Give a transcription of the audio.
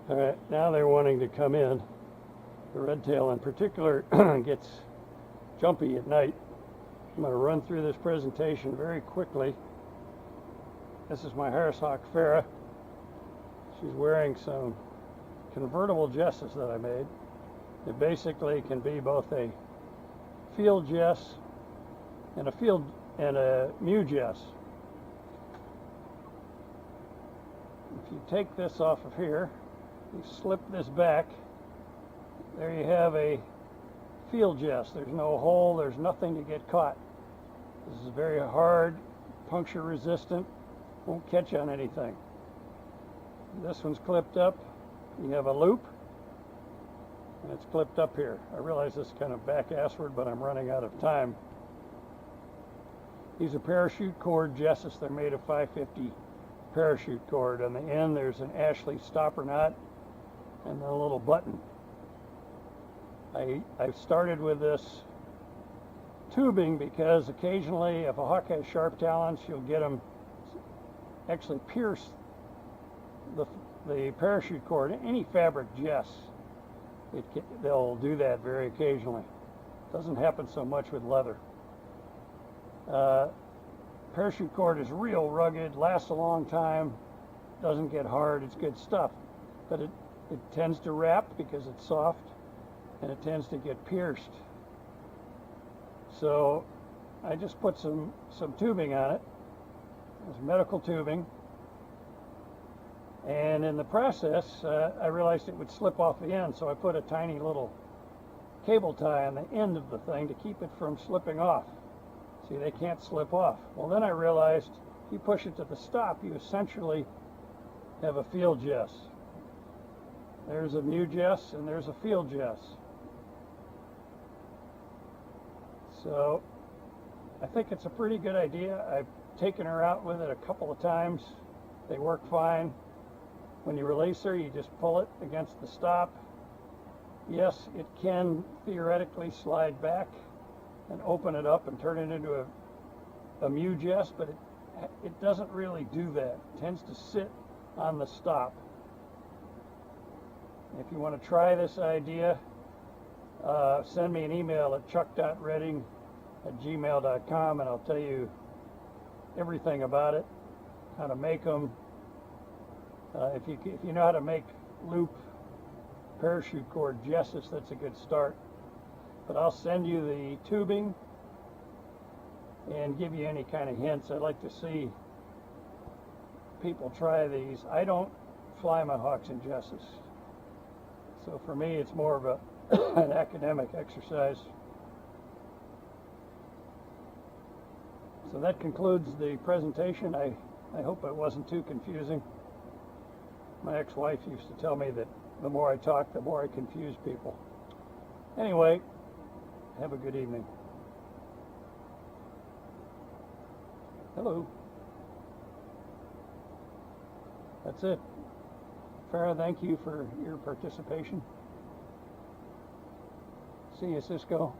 All right, now they're wanting to come in. The red tail in particular gets jumpy at night. I'm going to run through this presentation very quickly. This is my Harrishawk Farah. She's wearing some convertible jesses that I made. It basically can be both a field jess and a mew jess. If you take this off of here, you slip this back, there you have a field jess. There's no hole, there's nothing to get caught. This is very hard, puncture resistant, won't catch on anything. This one's clipped up. You have a loop, and it's clipped up here. I realize this is kind of back-assward, but I'm running out of time. These are parachute cord jesses. They're made of 550 parachute cord. On the end, there's an Ashley stopper knot and then a little button. I started with this tubing because occasionally, if a hawk has sharp talons, you'll get them actually pierce the parachute cord. Any fabric jess, they'll do that very occasionally. Doesn't happen so much with leather. Parachute cord is real rugged, lasts a long time, doesn't get hard, it's good stuff. But it tends to wrap because it's soft, and it tends to get pierced. So I just put some tubing on it. It's medical tubing. And in the process, I realized it would slip off the end, so I put a tiny little cable tie on the end of the thing to keep it from slipping off. See, they can't slip off. Well, then I realized if you push it to the stop, you essentially have a field jess. There's a mew jess and there's a field jess. So I think it's a pretty good idea. I've taken her out with it a couple of times. They work fine. When you release her, you just pull it against the stop. Yes, it can theoretically slide back and open it up and turn it into a mew jess, but it doesn't really do that. It tends to sit on the stop. If you want to try this idea, send me an email at chuck.redding@gmail.com and I'll tell you everything about it, how to make them. If you know how to make loop parachute cord jesses, that's a good start. But I'll send you the tubing and give you any kind of hints. I'd like to see people try these. I don't fly my hawks in jesses, so for me it's more of an academic exercise. So that concludes the presentation. I hope it wasn't too confusing. My ex-wife used to tell me that the more I talk, the more I confuse people. Anyway, have a good evening. Hello. That's it. Farah, thank you for your participation. See you, Cisco.